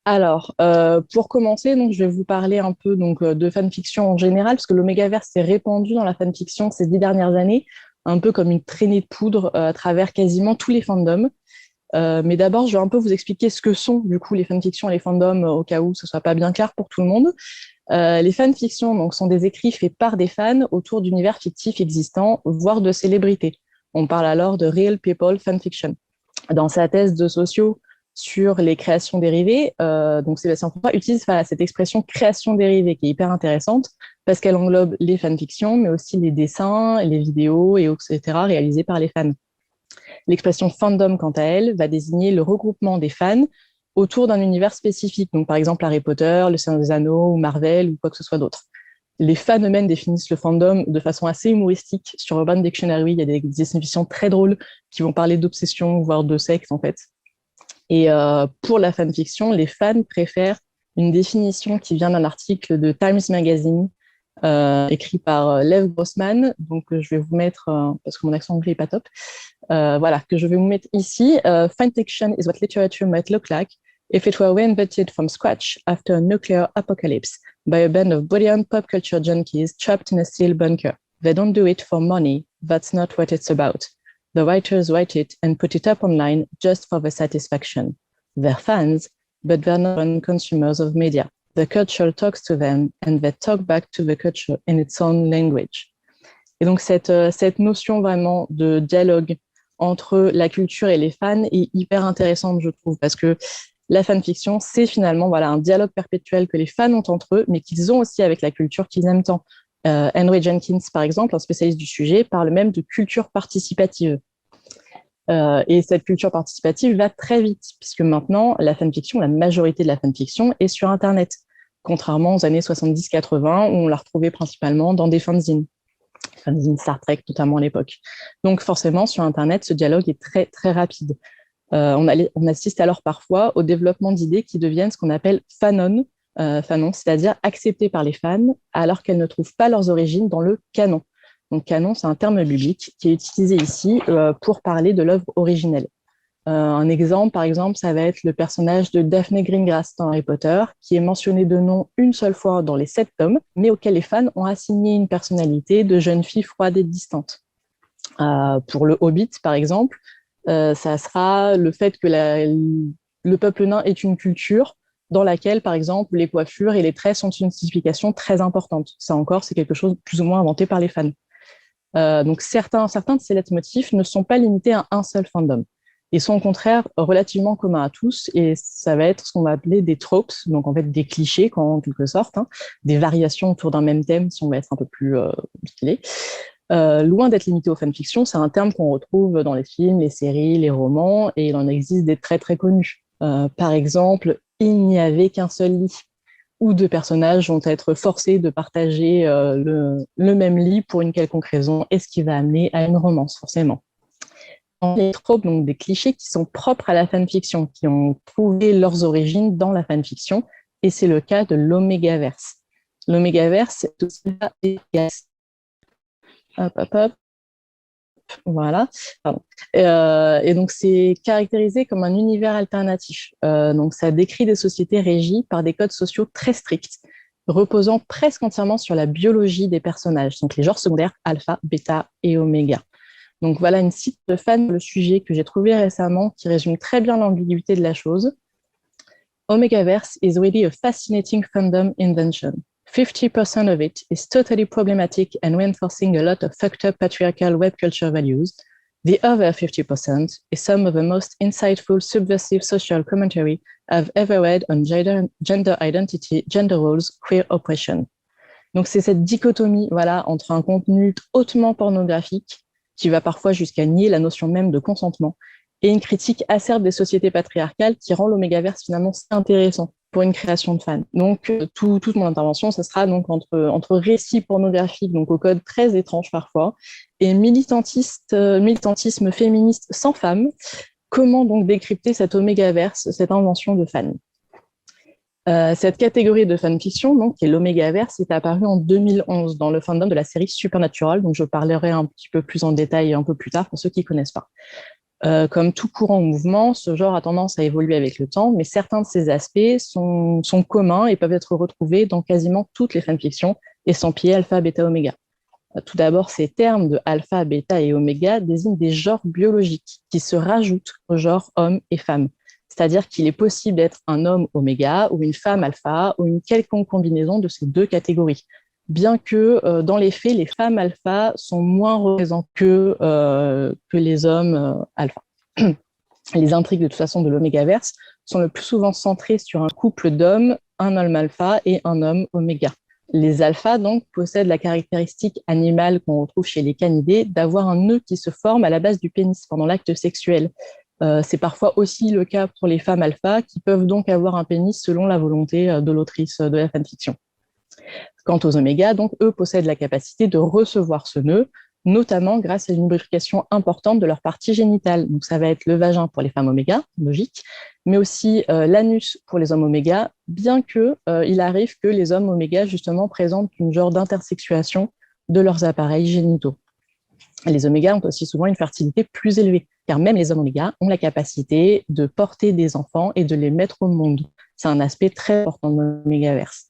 Alors, pour commencer, donc, je vais vous parler un peu de fanfiction en général, parce que l'Omégaverse s'est répandu dans la fanfiction ces 10 dernières années, un peu comme une traînée de poudre à travers quasiment tous les fandoms. Mais d'abord, je vais un peu vous expliquer ce que sont du coup les fanfictions et les fandoms au cas où ce soit pas bien clair pour tout le monde. Les fanfictions donc, sont des écrits faits par des fans autour d'univers fictifs existants, voire de célébrités. On parle alors de Real People Fanfiction. Dans sa thèse de sociaux sur les créations dérivées, donc Sébastien François utilise cette expression création dérivée qui est hyper intéressante parce qu'elle englobe les fanfictions, mais aussi les dessins, les vidéos, et etc. réalisés par les fans. L'expression fandom, quant à elle, va désigner le regroupement des fans autour d'un univers spécifique, donc par exemple Harry Potter, Le Seigneur des Anneaux ou Marvel ou quoi que ce soit d'autre. Les fans eux-mêmes définissent le fandom de façon assez humoristique. Sur Urban Dictionary, il y a des définitions très drôles qui vont parler d'obsession, voire de secte en fait. Et pour la fanfiction, les fans préfèrent une définition qui vient d'un article de Times Magazine écrit par Lev Grossman. Donc, je vais vous mettre, parce que mon accent anglais n'est pas top, voilà, que je vais vous mettre ici. Fanfiction is what literature might look like if it were reinvented from scratch after a nuclear apocalypse by a band of brilliant pop culture junkies trapped in a steel bunker. They don't do it for money. That's not what it's about. The writers write it and put it up online just for the satisfaction. They're fans, but they're not consumers of media. The culture talks to them and they talk back to the culture in its own language. Et donc, cette notion vraiment de dialogue entre la culture et les fans est hyper intéressante, je trouve, parce que la fanfiction, c'est finalement voilà, un dialogue perpétuel que les fans ont entre eux, mais qu'ils ont aussi avec la culture qu'ils aiment tant. Henry Jenkins, par exemple, un spécialiste du sujet, parle même de culture participative. Et cette culture participative va très vite, puisque maintenant, la fanfiction, la majorité de la fanfiction est sur Internet, contrairement aux années 70-80, où on la retrouvait principalement dans des fanzines Star Trek notamment à l'époque. Donc forcément, sur Internet, ce dialogue est très, très rapide. On assiste alors parfois au développement d'idées qui deviennent ce qu'on appelle fanon, c'est-à-dire acceptées par les fans alors qu'elles ne trouvent pas leurs origines dans le canon. Donc canon, c'est un terme biblique qui est utilisé ici pour parler de l'œuvre originelle. Un exemple, par exemple, ça va être le personnage de Daphne Greengrass dans Harry Potter, qui est mentionné de nom une seule fois dans les 7 tomes, mais auquel les fans ont assigné une personnalité de jeune fille froide et distante. Pour le Hobbit, par exemple, ça sera le fait que le peuple nain est une culture dans laquelle, par exemple, les coiffures et les traits sont une signification très importante. Ça encore, c'est quelque chose de plus ou moins inventé par les fans. Donc certains de ces leitmotifs ne sont pas limités à un seul fandom et sont au contraire relativement communs à tous, et ça va être ce qu'on va appeler des tropes, donc en fait des clichés en quelque sorte, hein, des variations autour d'un même thème si on va être un peu plus stylé. Loin d'être limité aux fanfictions, c'est un terme qu'on retrouve dans les films, les séries, les romans, et il en existe des très très connus. Par exemple, il n'y avait qu'un seul lit, où deux personnages vont être forcés de partager le même lit pour une quelconque raison, et ce qui va amener à une romance, forcément. Les tropes, donc des clichés qui sont propres à la fanfiction, qui ont trouvé leurs origines dans la fanfiction, et c'est le cas de l'Omégaverse. L'Omégaverse, c'est aussi hop, voilà. Et donc, c'est caractérisé comme un univers alternatif. Donc, ça décrit des sociétés régies par des codes sociaux très stricts, reposant presque entièrement sur la biologie des personnages, donc les genres secondaires alpha, bêta et oméga. Donc, voilà une site de fans sur le sujet que j'ai trouvé récemment qui résume très bien l'ambiguïté de la chose. Omegaverse is really a fascinating fandom invention. 50% of it is totally problematic and reinforcing a lot of fucked up patriarchal web culture values. The other 50% is some of the most insightful, subversive social commentary I've ever read on gender identity, gender roles, queer oppression. Donc c'est cette dichotomie voilà, entre un contenu hautement pornographique qui va parfois jusqu'à nier la notion même de consentement et une critique acerbe des sociétés patriarcales qui rend l'Omégaverse finalement si intéressant pour une création de fans. Donc, toute mon intervention, ce sera donc entre récits pornographiques, donc au code très étrange parfois, et militantisme féministe sans femmes. Comment donc décrypter cette Omégaverse, cette invention de fans? Cette catégorie de fanfiction, donc, qui est l'Omégaverse, est apparue en 2011 dans le fandom de la série Supernatural, donc je parlerai un petit peu plus en détail un peu plus tard pour ceux qui ne connaissent pas. Comme tout courant ou mouvement, ce genre a tendance à évoluer avec le temps, mais certains de ces aspects sont communs et peuvent être retrouvés dans quasiment toutes les fanfictions estampillées alpha, bêta, oméga. Tout d'abord, ces termes de alpha, bêta et oméga désignent des genres biologiques qui se rajoutent aux genres hommes et femmes. C'est-à-dire qu'il est possible d'être un homme oméga ou une femme alpha ou une quelconque combinaison de ces deux catégories. Bien que dans les faits, les femmes alpha sont moins représentées que les hommes alpha. Les intrigues de toute façon de l'omégaverse sont le plus souvent centrées sur un couple d'hommes, un homme alpha et un homme oméga. Les alphas, donc, possèdent la caractéristique animale qu'on retrouve chez les canidés d'avoir un nœud qui se forme à la base du pénis pendant l'acte sexuel. C'est parfois aussi le cas pour les femmes alpha qui peuvent donc avoir un pénis selon la volonté de l'autrice de la fanfiction. Quant aux omégas, donc, eux possèdent la capacité de recevoir ce nœud, notamment grâce à une lubrification importante de leur partie génitale. Donc, ça va être le vagin pour les femmes oméga, logique, mais aussi l'anus pour les hommes oméga, bien qu'il arrive que les hommes oméga, justement, présentent une genre d'intersexuation de leurs appareils génitaux. Les omégas ont aussi souvent une fertilité plus élevée, car même les hommes oméga ont la capacité de porter des enfants et de les mettre au monde. C'est un aspect très important de l'omégaverse.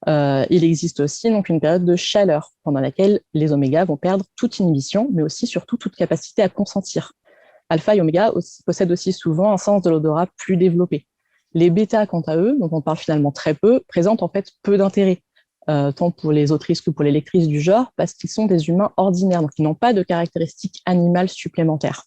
Il existe aussi donc une période de chaleur pendant laquelle les omégas vont perdre toute inhibition, mais aussi surtout toute capacité à consentir. Alpha et oméga possèdent aussi souvent un sens de l'odorat plus développé. Les bêtas, quant à eux, dont on parle finalement très peu, présentent en fait peu d'intérêt, tant pour les autrices que pour les lectrices du genre, parce qu'ils sont des humains ordinaires, donc ils n'ont pas de caractéristiques animales supplémentaires.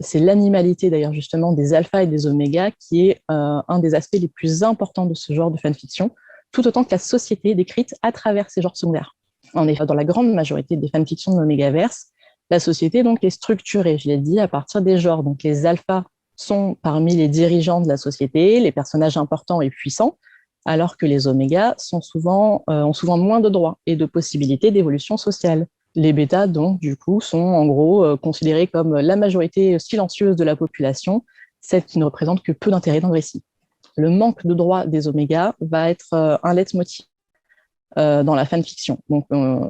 C'est l'animalité d'ailleurs justement des alphas et des omégas qui est un des aspects les plus importants de ce genre de fanfiction, tout autant que la société décrite à travers ces genres secondaires. En effet, dans la grande majorité des fanfictions de l'omégaverse, la société donc est structurée, je l'ai dit, à partir des genres. Donc les alphas sont parmi les dirigeants de la société, les personnages importants et puissants, alors que les omégas ont souvent moins de droits et de possibilités d'évolution sociale. Les bêtas, donc, du coup, sont en gros considérés comme la majorité silencieuse de la population, celle qui ne représente que peu d'intérêt dans le récit. Le manque de droits des omégas va être un leitmotiv dans la fanfiction. Donc,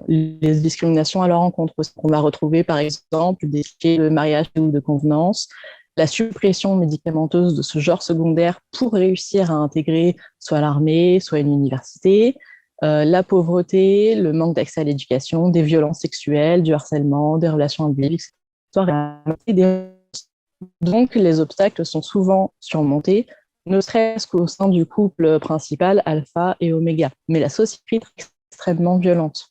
les discriminations à leur encontre. On va retrouver, par exemple, des faits de mariage ou de convenance, la suppression médicamenteuse de ce genre secondaire pour réussir à intégrer soit l'armée, soit une université, la pauvreté, le manque d'accès à l'éducation, des violences sexuelles, du harcèlement, des relations abusives, etc. Donc, les obstacles sont souvent surmontés, ne serait-ce qu'au sein du couple principal, alpha et oméga. Mais la société est extrêmement violente.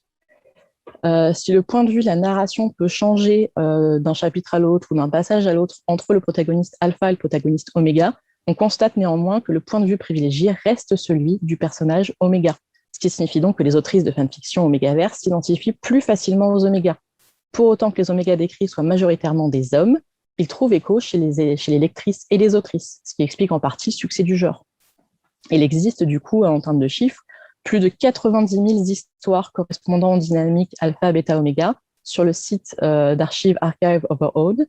Si le point de vue de la narration peut changer d'un chapitre à l'autre ou d'un passage à l'autre entre le protagoniste alpha et le protagoniste oméga, on constate néanmoins que le point de vue privilégié reste celui du personnage oméga. Ce qui signifie donc que les autrices de fanfiction omégaverse s'identifient plus facilement aux omégas. Pour autant que les omégas décrits soient majoritairement des hommes, ils trouvent écho chez les lectrices et les autrices, ce qui explique en partie le succès du genre. Il existe du coup, en termes de chiffres, plus de 90 000 histoires correspondant aux dynamiques alpha, bêta, oméga sur le site d'archives Archive of Our Own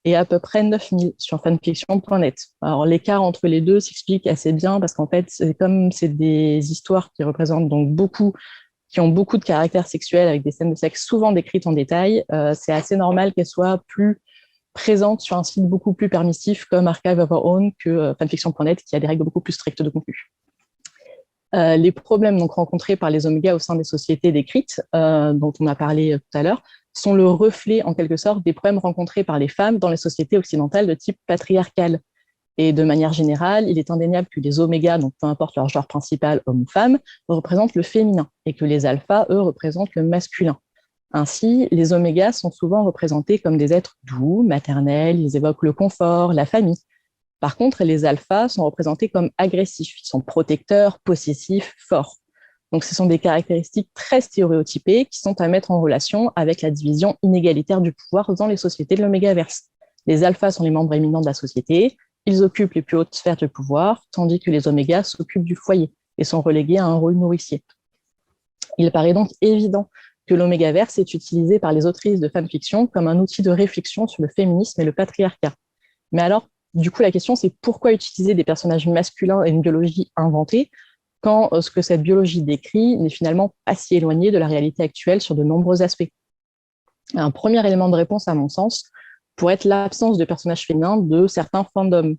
et à peu près 9 000 sur fanfiction.net. Alors l'écart entre les deux s'explique assez bien parce qu'en fait, c'est des histoires qui représentent donc qui ont beaucoup de caractère sexuel avec des scènes de sexe souvent décrites en détail, c'est assez normal qu'elles soient plus présentes sur un site beaucoup plus permissif comme Archive of Our Own que fanfiction.net qui a des règles beaucoup plus strictes de contenu. Les problèmes donc rencontrés par les omégas au sein des sociétés décrites, dont on a parlé tout à l'heure, sont le reflet en quelque sorte des problèmes rencontrés par les femmes dans les sociétés occidentales de type patriarcal. Et de manière générale, il est indéniable que les omégas, donc peu importe leur genre principal, homme ou femme, représentent le féminin et que les alphas, eux, représentent le masculin. Ainsi, les omégas sont souvent représentés comme des êtres doux, maternels, ils évoquent le confort, la famille. Par contre, les alphas sont représentés comme agressifs, ils sont protecteurs, possessifs, forts. Donc, ce sont des caractéristiques très stéréotypées qui sont à mettre en relation avec la division inégalitaire du pouvoir dans les sociétés de l'omégaverse. Les alphas sont les membres éminents de la société, ils occupent les plus hautes sphères de pouvoir, tandis que les omégas s'occupent du foyer et sont relégués à un rôle nourricier. Il paraît donc évident que l'omégaverse est utilisé par les autrices de fanfiction comme un outil de réflexion sur le féminisme et le patriarcat. Mais alors, du coup, la question, c'est pourquoi utiliser des personnages masculins et une biologie inventée quand ce que cette biologie décrit n'est finalement pas si éloigné de la réalité actuelle sur de nombreux aspects. Un premier élément de réponse, à mon sens, pour être l'absence de personnages féminins de certains fandoms,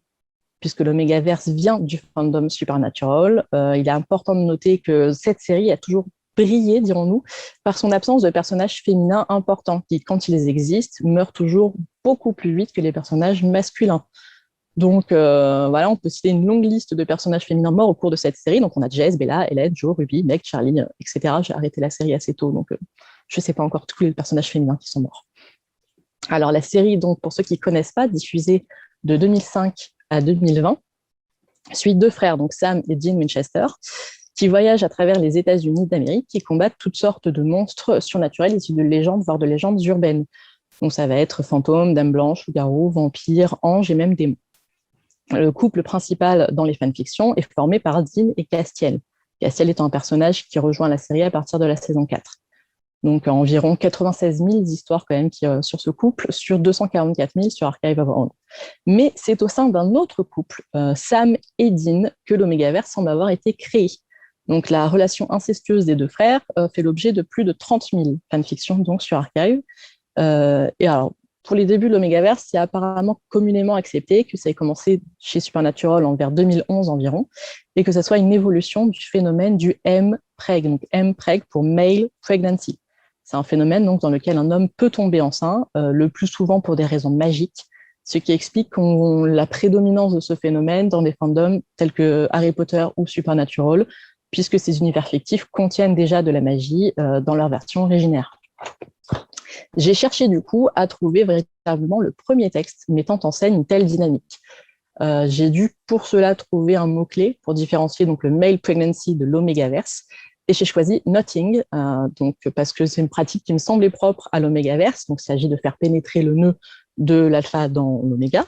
puisque l'Omegaverse vient du fandom Supernatural. Il est important de noter que cette série a toujours brillé, dirons-nous, par son absence de personnages féminins importants, qui, quand ils existent, meurent toujours beaucoup plus vite que les personnages masculins. Donc voilà, on peut citer une longue liste de personnages féminins morts au cours de cette série. Donc on a Jess, Bella, Helen, Joe, Ruby, Meg, Charlie, etc. J'ai arrêté la série assez tôt, donc je ne sais pas encore tous les personnages féminins qui sont morts. Alors la série, donc pour ceux qui ne connaissent pas, diffusée de 2005 à 2020, suit deux frères, donc Sam et Dean Winchester, qui voyagent à travers les États-Unis d'Amérique et combattent toutes sortes de monstres surnaturels issus de légendes, voire de légendes urbaines. Donc ça va être fantômes, dames blanches, loups-garous, vampires, anges et même démons. Le couple principal dans les fanfictions est formé par Dean et Castiel. Castiel étant un personnage qui rejoint la série à partir de la saison 4. Donc environ 96 000 histoires quand même sur ce couple, sur 244 000 sur Archive of Our. Mais c'est au sein d'un autre couple, Sam et Dean, que l'Omegaverse semble avoir été créé. Donc la relation incestueuse des deux frères fait l'objet de plus de 30 000 fanfictions donc, sur Archive. Et alors, pour les débuts de l'Omegaverse, c'est apparemment communément accepté que ça ait commencé chez Supernatural vers 2011 environ, et que ça soit une évolution du phénomène du M-Preg, donc M-Preg pour Male Pregnancy. C'est un phénomène donc, dans lequel un homme peut tomber enceint, le plus souvent pour des raisons magiques, ce qui explique la prédominance de ce phénomène dans des fandoms tels que Harry Potter ou Supernatural, puisque ces univers fictifs contiennent déjà de la magie dans leur version originaire. J'ai cherché du coup à trouver véritablement le premier texte mettant en scène une telle dynamique. J'ai dû pour cela trouver un mot-clé pour différencier donc, le male pregnancy de l'Omegaverse, et j'ai choisi Knotting, donc, parce que c'est une pratique qui me semblait propre à l'Omegaverse, donc il s'agit de faire pénétrer le nœud de l'alpha dans l'oméga,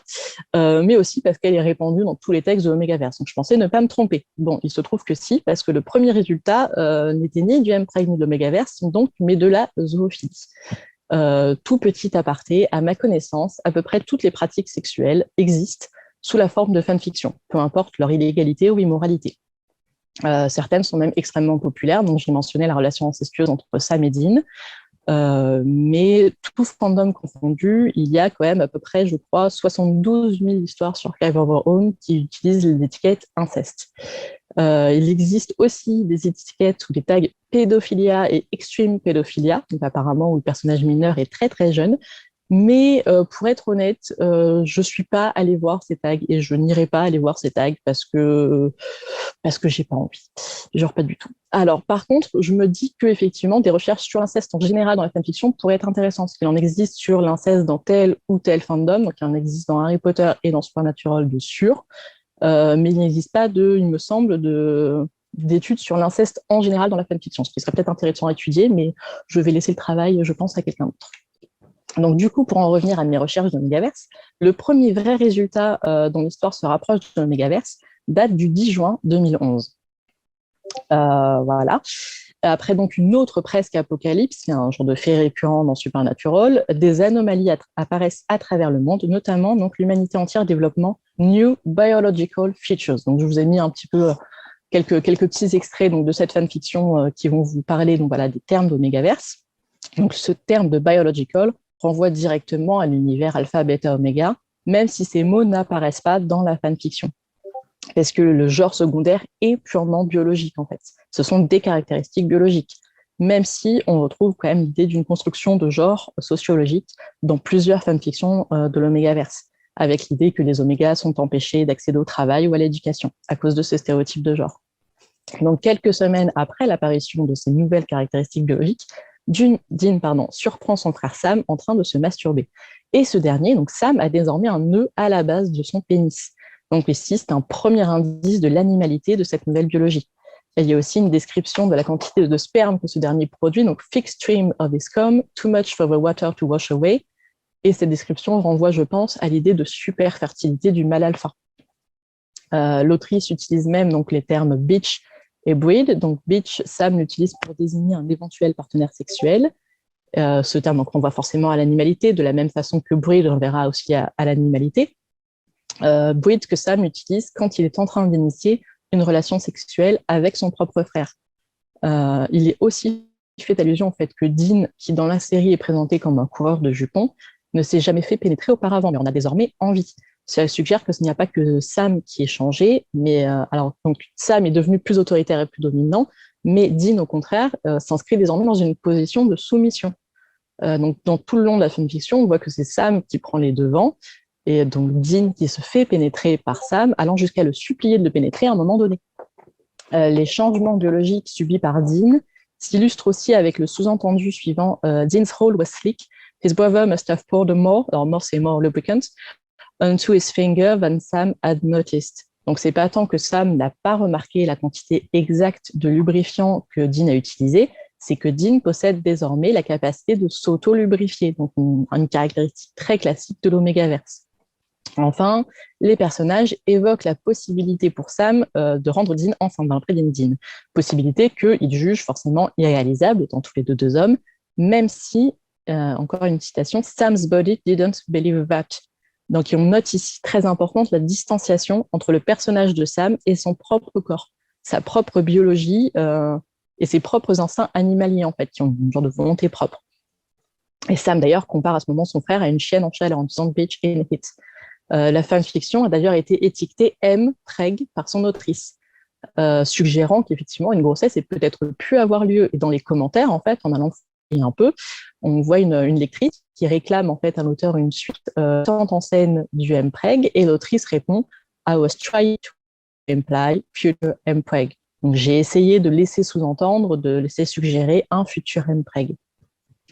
mais aussi parce qu'elle est répandue dans tous les textes de l'Omegaverse. Donc je pensais ne pas me tromper. Bon, il se trouve que si, parce que le premier résultat n'était ni du M-Preg ni de l'Omegaverse, donc, mais de la zoophilie. Tout petit aparté, à ma connaissance, à peu près toutes les pratiques sexuelles existent sous la forme de fanfiction, peu importe leur illégalité ou immoralité. Certaines sont même extrêmement populaires, donc j'ai mentionné la relation incestueuse entre Sam et Dean, mais tout fandom confondu, il y a quand même à peu près, je crois, 72 000 histoires sur Archive of Our Own qui utilisent l'étiquette inceste. Il existe aussi des étiquettes ou des tags pédophilia et extreme pédophilia, donc apparemment où le personnage mineur est très très jeune. Mais pour être honnête, je ne suis pas allée voir ces tags et je n'irai pas aller voir ces tags parce que j'ai pas envie. Genre pas du tout. Alors par contre, je me dis qu'effectivement, des recherches sur l'inceste en général dans la fanfiction pourraient être intéressantes. Il en existe sur l'inceste dans tel ou tel fandom, donc il en existe dans Harry Potter et dans Supernatural de sûr. Mais il n'existe pas il me semble, d'études sur l'inceste en général dans la fanfiction, ce qui serait peut-être intéressant à étudier, mais je vais laisser le travail, je pense, à quelqu'un d'autre. Donc du coup, pour en revenir à mes recherches de l'Omegaverse, le premier vrai résultat dont l'histoire se rapproche de l'Omegaverse date du 10 juin 2011. Voilà. Après donc une autre presque apocalypse, c'est un genre de fait récurrent dans Supernatural, des anomalies apparaissent à travers le monde, notamment donc l'humanité entière développement New Biological Features. Donc je vous ai mis un petit peu quelques petits extraits donc, de cette fanfiction qui vont vous parler donc, voilà, des termes d'Omegaverse. Donc ce terme de biological renvoie directement à l'univers alpha, bêta, oméga, même si ces mots n'apparaissent pas dans la fanfiction. Parce que le genre secondaire est purement biologique, en fait. Ce sont des caractéristiques biologiques, même si on retrouve quand même l'idée d'une construction de genre sociologique dans plusieurs fanfictions de l'Omegaverse, avec l'idée que les omégas sont empêchés d'accéder au travail ou à l'éducation, à cause de ce stéréotype de genre. Donc, quelques semaines après l'apparition de ces nouvelles caractéristiques biologiques, Dean surprend son frère Sam en train de se masturber. Et ce dernier, donc Sam, a désormais un nœud à la base de son pénis. Donc ici, c'est un premier indice de l'animalité de cette nouvelle biologie. Il y a aussi une description de la quantité de sperme que ce dernier produit, donc fixed stream of his cum, too much for the water to wash away. Et cette description renvoie, je pense, à l'idée de super fertilité du mâle alpha. L'autrice utilise même donc les termes bitch et breed. Donc bitch, Sam l'utilise pour désigner un éventuel partenaire sexuel. Ce terme donc, renvoie forcément à l'animalité, de la même façon que breed renverra aussi à l'animalité. Breed que Sam utilise quand il est en train d'initier une relation sexuelle avec son propre frère. Il est aussi fait allusion au fait que Dean, qui dans la série est présenté comme un coureur de jupons, ne s'est jamais fait pénétrer auparavant, mais on a désormais envie. Ça suggère que ce n'y a pas que Sam qui est changé, mais alors donc Sam est devenu plus autoritaire et plus dominant, mais Dean, au contraire, s'inscrit désormais dans une position de soumission. Donc, dans tout le long de la fanfiction, on voit que c'est Sam qui prend les devants, et donc Dean qui se fait pénétrer par Sam, allant jusqu'à le supplier de le pénétrer à un moment donné. Les changements biologiques subis par Dean s'illustrent aussi avec le sous-entendu suivant Dean's hole was slick, his brother must have poured more, alors more c'est more lubricant, onto his finger than Sam had noticed. Donc, c'est pas tant que Sam n'a pas remarqué la quantité exacte de lubrifiant que Dean a utilisé, c'est que Dean possède désormais la capacité de s'auto-lubrifier, donc une caractéristique très classique de l'Omégaverse. Enfin, les personnages évoquent la possibilité pour Sam de rendre Dean enceinte dans le prédit Dean, possibilité qu'ils jugent forcément irréalisable, étant tous les deux hommes, même si, encore une citation, Sam's body didn't believe that. Donc, on note ici, très importante, la distanciation entre le personnage de Sam et son propre corps, sa propre biologie et ses propres instincts animaliers, en fait, qui ont une genre de volonté propre. Et Sam, d'ailleurs, compare à ce moment son frère à une chienne en chaleur en disant « bitch in it ». La fanfiction a d'ailleurs été étiquetée M. Craig par son autrice, suggérant qu'effectivement, une grossesse ait peut-être pu avoir lieu. Et dans les commentaires, en fait, en allant un peu, on voit une lectrice qui réclame en fait à l'auteur une suite tant en scène du MPreg, et l'autrice répond I was trying to imply future MPreg. Donc j'ai essayé de laisser sous-entendre, de laisser suggérer un futur MPreg.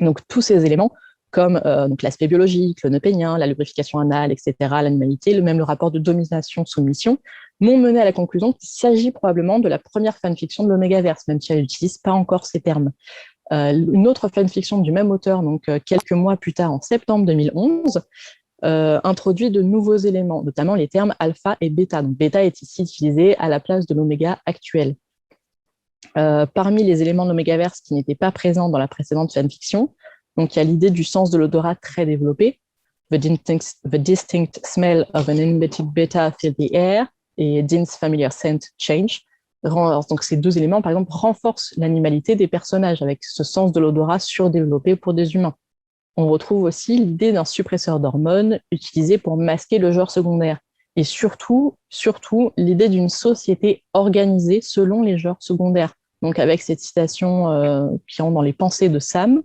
Donc tous ces éléments, comme donc l'aspect biologique, le nœud pénien, la lubrification anale, etc., l'animalité, même le rapport de domination-soumission, m'ont mené à la conclusion qu'il s'agit probablement de la première fanfiction de l'Omégaverse, même si elle n'utilise pas encore ces termes. Une autre fanfiction du même auteur, donc quelques mois plus tard, en septembre 2011, introduit de nouveaux éléments, notamment les termes alpha et bêta. Donc bêta est ici utilisé à la place de l'oméga actuel. Parmi les éléments de l'Omégaverse qui n'étaient pas présents dans la précédente fanfiction, donc il y a l'idée du sens de l'odorat très développé, the distinct smell of an embedded beta filled the air, et Dean's familiar scent change. Donc ces deux éléments, par exemple, renforcent l'animalité des personnages avec ce sens de l'odorat surdéveloppé pour des humains. On retrouve aussi l'idée d'un suppresseur d'hormones utilisé pour masquer le genre secondaire. Et surtout l'idée d'une société organisée selon les genres secondaires. Donc avec cette citation qui rentre dans les pensées de Sam,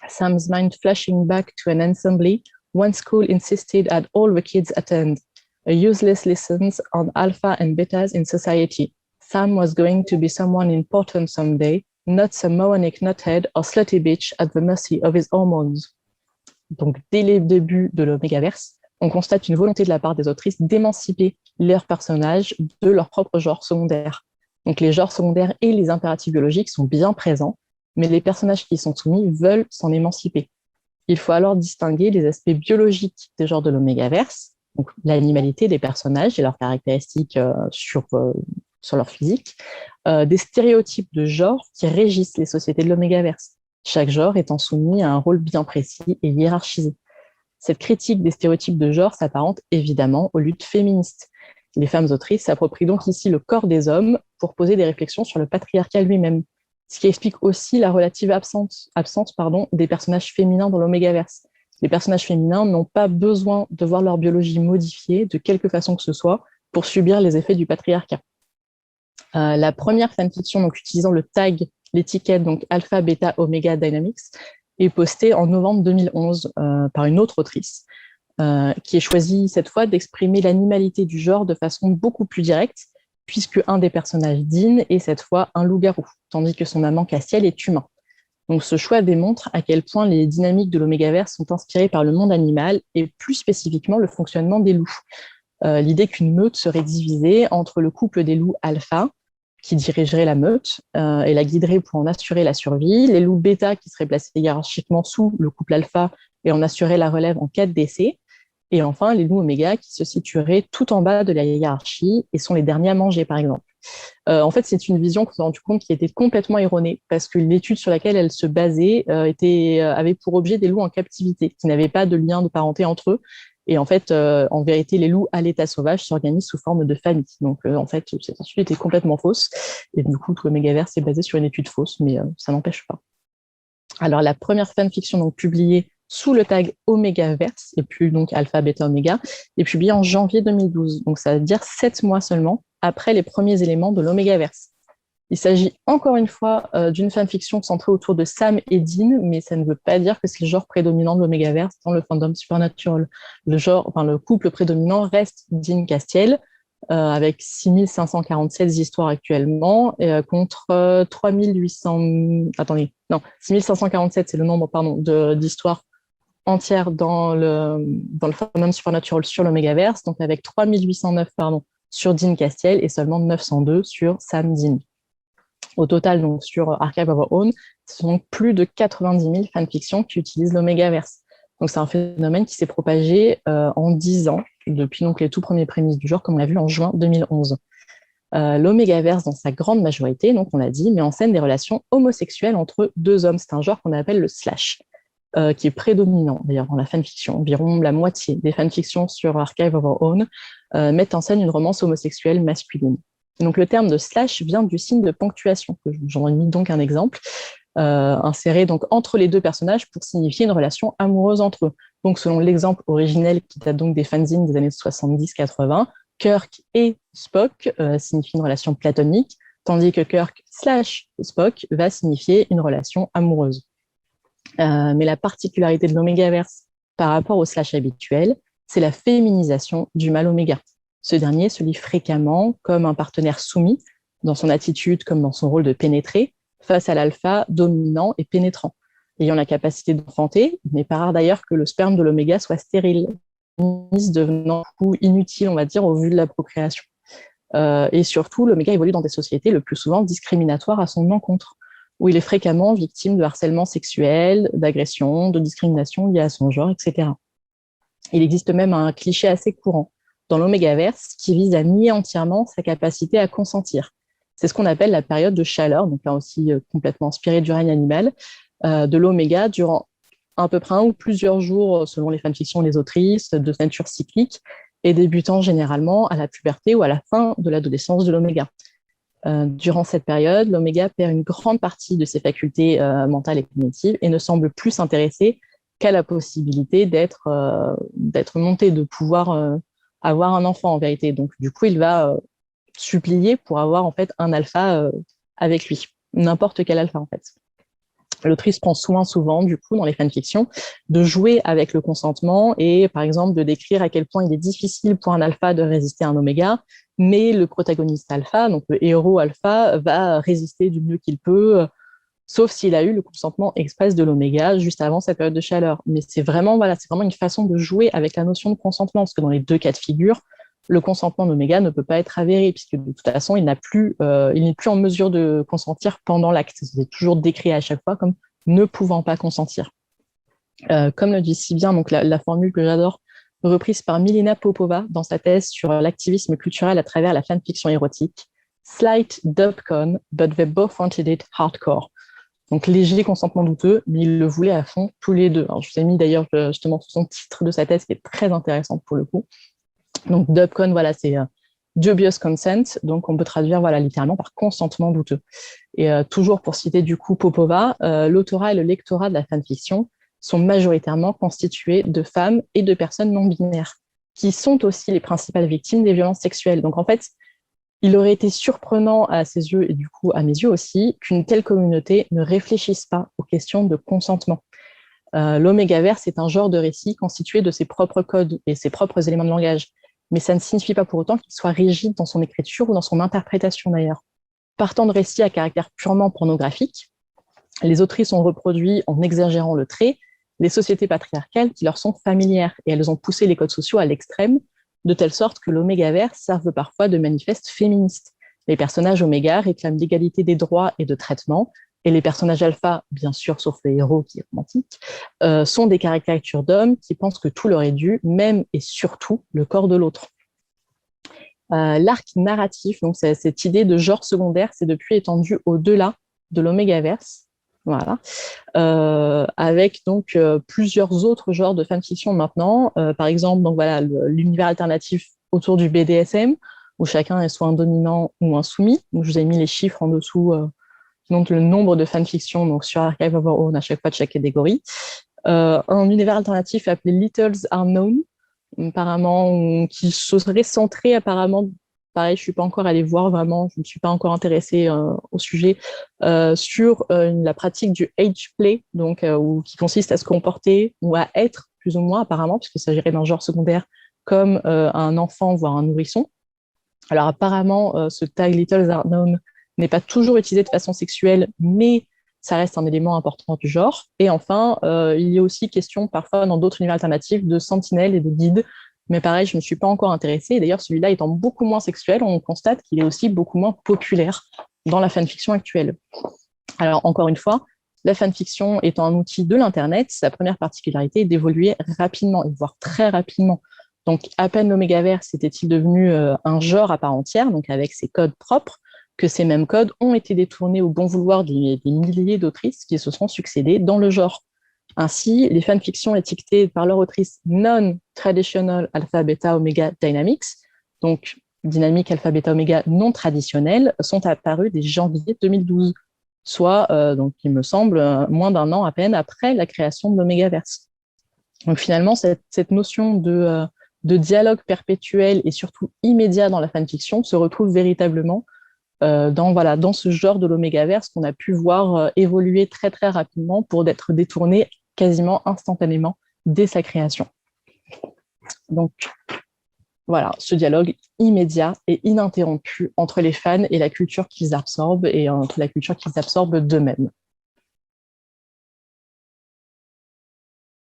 Sam's mind flashing back to an assembly, one school insisted that all the kids attend, a useless lessons on alpha and betas in society. Sam was going to be someone important someday, not some moronic nuthead or slutty bitch at the mercy of his hormones. Donc, dès les débuts de l'Omégaverse, on constate une volonté de la part des autrices d'émanciper leurs personnages de leur propre genre secondaire. Donc, les genres secondaires et les impératifs biologiques sont bien présents, mais les personnages qui y sont soumis veulent s'en émanciper. Il faut alors distinguer les aspects biologiques des genres de l'Omégaverse, donc l'animalité des personnages et leurs caractéristiques sur leur physique, des stéréotypes de genre qui régissent les sociétés de l'Omégaverse, chaque genre étant soumis à un rôle bien précis et hiérarchisé. Cette critique des stéréotypes de genre s'apparente évidemment aux luttes féministes. Les femmes autrices s'approprient donc ici le corps des hommes pour poser des réflexions sur le patriarcat lui-même, ce qui explique aussi la relative absence des personnages féminins dans l'Omégaverse. Les personnages féminins n'ont pas besoin de voir leur biologie modifiée de quelque façon que ce soit pour subir les effets du patriarcat. La première fanfiction, donc utilisant le tag, l'étiquette donc Alpha, Beta, Omega Dynamics, est postée en novembre 2011 par une autre autrice qui a choisi cette fois d'exprimer l'animalité du genre de façon beaucoup plus directe, puisque un des personnages Dean est cette fois un loup-garou, tandis que son amant Castiel est humain. Donc ce choix démontre à quel point les dynamiques de l'Omégaverse sont inspirées par le monde animal et plus spécifiquement le fonctionnement des loups. L'idée qu'une meute serait divisée entre le couple des loups alpha, qui dirigerait la meute et la guiderait pour en assurer la survie, les loups bêta qui seraient placés hiérarchiquement sous le couple alpha et en assuraient la relève en cas de décès, et enfin les loups oméga qui se situeraient tout en bas de la hiérarchie et sont les derniers à manger, par exemple. En fait, c'est une vision qu'on s'est rendu compte qui était complètement erronée, parce que l'étude sur laquelle elle se basait avait pour objet des loups en captivité, qui n'avaient pas de lien de parenté entre eux. Et en fait, en vérité, les loups à l'état sauvage s'organisent sous forme de famille. Donc, en fait, cette étude était complètement fausse. Et du coup, tout l'Omégaverse est basé sur une étude fausse, mais ça n'empêche pas. Alors, la première fanfiction donc publiée sous le tag Omegaverse, et puis donc Alpha, Beta, Oméga, et publié en janvier 2012. Donc ça veut dire 7 mois seulement après les premiers éléments de l'Omegaverse. Il s'agit encore une fois d'une fanfiction centrée autour de Sam et Dean, mais ça ne veut pas dire que c'est le genre prédominant de l'Omegaverse dans le fandom Supernatural. Le couple prédominant reste Dean Castiel, avec 6547 histoires actuellement, contre 3800... Attendez, non, 6547, c'est le nombre d'histoires entières dans le fandom Supernatural sur l'Omegaverse, donc avec 3809 sur Dean Castiel et seulement 902 sur Sam Dean. Au total, donc, sur Archive of Our Own, ce sont plus de 90 000 fanfictions qui utilisent l'Omegaverse. Donc, c'est un phénomène qui s'est propagé en 10 ans, depuis donc, les tout premiers prémices du genre, comme on l'a vu en juin 2011. L'Omegaverse, dans sa grande majorité, donc on l'a dit, met en scène des relations homosexuelles entre deux hommes. C'est un genre qu'on appelle le slash, qui est prédominant d'ailleurs dans la fanfiction. Environ la moitié des fanfictions sur Archive of Our Own mettent en scène une romance homosexuelle masculine. Donc le terme de slash vient du signe de ponctuation, que j'en ai mis donc un exemple, inséré donc entre les deux personnages pour signifier une relation amoureuse entre eux. Donc selon l'exemple originel qui date donc des fanzines des années 70-80, Kirk et Spock signifient une relation platonique, tandis que Kirk / Spock va signifier une relation amoureuse. Mais la particularité de l'Omegaverse par rapport au slash habituel, c'est la féminisation du mâle Oméga. Ce dernier se lit fréquemment comme un partenaire soumis, dans son attitude comme dans son rôle de pénétrer, face à l'alpha dominant et pénétrant, ayant la capacité d'enfanter. Il n'est pas rare d'ailleurs que le sperme de l'oméga soit stérile, devenant inutile, on va dire, au vu de la procréation. Et surtout, l'oméga évolue dans des sociétés le plus souvent discriminatoires à son encontre, où il est fréquemment victime de harcèlement sexuel, d'agression, de discrimination liée à son genre, etc. Il existe même un cliché assez courant dans l'Omegaverse qui vise à nier entièrement sa capacité à consentir. C'est ce qu'on appelle la période de chaleur, donc là aussi complètement inspirée du règne animal, de l'Oméga durant à peu près un ou plusieurs jours, selon les fanfictions des autrices, de nature cyclique, et débutant généralement à la puberté ou à la fin de l'adolescence de l'Oméga. Durant cette période, l'Oméga perd une grande partie de ses facultés mentales et cognitives et ne semble plus s'intéresser qu'à la possibilité d'être monté, de pouvoir avoir un enfant en vérité. Donc du coup, il va supplier pour avoir en fait un alpha avec lui, n'importe quel alpha en fait. L'autrice prend souvent, du coup, dans les fanfictions, de jouer avec le consentement et, par exemple, de décrire à quel point il est difficile pour un alpha de résister à un oméga, mais le protagoniste alpha, donc le héros alpha, va résister du mieux qu'il peut, sauf s'il a eu le consentement express de l'oméga juste avant cette période de chaleur. Mais c'est vraiment une façon de jouer avec la notion de consentement, parce que dans les deux cas de figure, le consentement de l'oméga ne peut pas être avéré, puisque de toute façon, il n'est plus en mesure de consentir pendant l'acte. C'est toujours décrit à chaque fois comme ne pouvant pas consentir. Comme le dit si bien donc la formule que j'adore, reprise par Milena Popova dans sa thèse sur l'activisme culturel à travers la fanfiction érotique, slight dubcon, but they both wanted it hardcore. Donc léger consentement douteux, mais ils le voulaient à fond tous les deux. Alors, je vous ai mis d'ailleurs justement son titre de sa thèse qui est très intéressante pour le coup. Donc dubcon, c'est dubious consent, donc on peut traduire littéralement par consentement douteux. Et toujours pour citer du coup Popova, l'autorat et le lectorat de la fanfiction sont majoritairement constitués de femmes et de personnes non binaires, qui sont aussi les principales victimes des violences sexuelles. Donc en fait, il aurait été surprenant à ses yeux, et du coup à mes yeux aussi, qu'une telle communauté ne réfléchisse pas aux questions de consentement. L'Omegaverse est un genre de récit constitué de ses propres codes et ses propres éléments de langage, mais ça ne signifie pas pour autant qu'il soit rigide dans son écriture ou dans son interprétation d'ailleurs. Partant de récits à caractère purement pornographique, les autrices ont reproduit, en exagérant le trait, les sociétés patriarcales qui leur sont familières, et elles ont poussé les codes sociaux à l'extrême, de telle sorte que l'Omegaverse serve parfois de manifeste féministe. Les personnages Oméga réclament l'égalité des droits et de traitement, et les personnages alpha, bien sûr, sauf le héros qui est romantique, sont des caricatures d'hommes qui pensent que tout leur est dû, même et surtout le corps de l'autre. L'arc narratif, donc cette idée de genre secondaire, s'est depuis étendu au-delà de l'Omegaverse, avec donc plusieurs autres genres de fanfiction maintenant. Par exemple, l'univers alternatif autour du BDSM, où chacun est soit un dominant ou un soumis. Donc, je vous ai mis les chiffres en dessous, donc le nombre de fanfictions donc sur Archive of Our Own à chaque fois de chaque catégorie. un univers alternatif appelé Littles Are Known, apparemment, qui serait centré apparemment, pareil, je ne suis pas encore allée voir vraiment, je ne me suis pas encore intéressée au sujet, sur la pratique du age play, donc, qui consiste à se comporter ou à être plus ou moins apparemment, puisqu'il s'agirait d'un genre secondaire, comme un enfant, voire un nourrisson. Alors apparemment, ce tag Littles Are Known n'est pas toujours utilisé de façon sexuelle, mais ça reste un élément important du genre. Et enfin, il y a aussi question parfois dans d'autres univers alternatifs de sentinelles et de guides. Mais pareil, je ne me suis pas encore intéressée. Et d'ailleurs, celui-là étant beaucoup moins sexuel, on constate qu'il est aussi beaucoup moins populaire dans la fanfiction actuelle. Alors encore une fois, la fanfiction étant un outil de l'Internet, sa première particularité est d'évoluer rapidement, voire très rapidement. Donc, à peine l'Omégaverse était-il devenu un genre à part entière, donc avec ses codes propres, que ces mêmes codes ont été détournés au bon vouloir des milliers d'autrices qui se sont succédées dans le genre. Ainsi, les fanfictions étiquetées par leur autrice non-traditional alpha, beta, omega dynamics, donc dynamique alpha, beta, omega non traditionnelles, sont apparues dès janvier 2012, soit, donc, il me semble, moins d'un an à peine après la création de l'Omégaverse. Donc finalement, cette notion de dialogue perpétuel et surtout immédiat dans la fanfiction se retrouve véritablement dans ce genre de l'Omégaverse qu'on a pu voir évoluer très très rapidement pour être détourné quasiment instantanément dès sa création. Donc voilà, ce dialogue immédiat et ininterrompu entre les fans et la culture qu'ils absorbent et entre la culture qu'ils absorbent d'eux-mêmes.